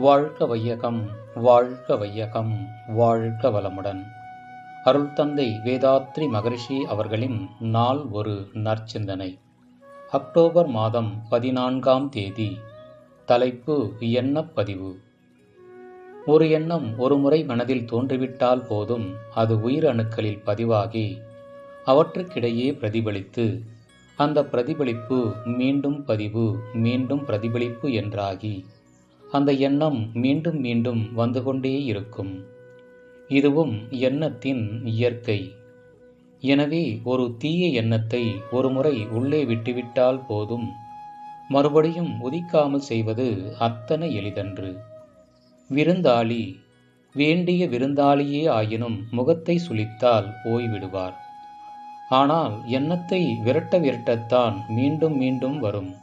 வாழ்க வையகம், வாழ்க வையகம், வாழ்க வளமுடன். அருள் தந்தை வேதாத்ரி மகரிஷி அவர்களின் நாள் ஒரு நற்சிந்தனை. அக்டோபர் மாதம் 14ஆம் தேதி. தலைப்பு எண்ணப்பதிவு. ஒரு எண்ணம் ஒரு முறை மனதில் தோன்றிவிட்டால் போதும், அது உயிரணுக்களில் பதிவாகி அவற்றுக்கிடையே பிரதிபலித்து, அந்த பிரதிபலிப்பு மீண்டும் பதிவு, மீண்டும் பிரதிபலிப்பு என்றாகி அந்த எண்ணம் மீண்டும் மீண்டும் வந்து கொண்டே இருக்கும். இதுவும் எண்ணத்தின் இயற்கை. எனவே ஒரு தீய எண்ணத்தை ஒரு முறை உள்ளே விட்டுவிட்டால் போதும், மறுபடியும் உதிக்காமல் செய்வது அத்தனை எளிதன்று. விருந்தாளி வேண்டிய விருந்தாளியே ஆயினும் முகத்தை சுளித்தால் போய்விடுவார். ஆனால் எண்ணத்தை விரட்டத்தான் மீண்டும் மீண்டும் வரும்.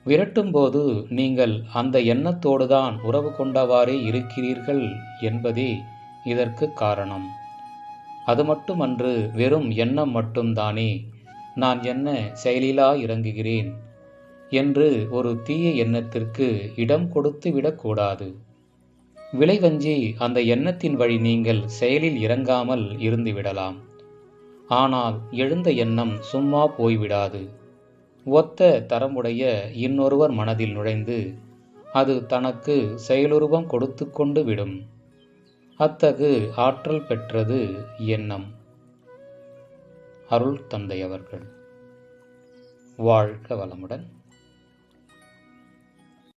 விரட்டும்போது நீங்கள் அந்த எண்ணத்தோடுதான் உறவு கொண்டவாறே இருக்கிறீர்கள் என்பதே இதற்கு காரணம். அது மட்டுமன்று, வெறும் எண்ணம் மட்டும்தானே நான் என்ன செயலிலா இறங்குகிறேன் என்று ஒரு தீய எண்ணத்திற்கு இடம் கொடுத்து விடக்கூடாது. விளைவஞ்சி அந்த எண்ணத்தின் வழி நீங்கள் செயலில் இறங்காமல் இருந்து விடலாம். ஆனால் எழுந்த எண்ணம் சும்மா போய்விடாது. ஒத்த தரமுடைய இன்னொருவர் மனதில் நுழைந்து அது தனக்கு செயலுருவம் கொடுத்து கொண்டு விடும். அத்தகு ஆற்றல் பெற்றது எண்ணம். அருள் தந்தை அவர்கள். வாழ்க வளமுடன்.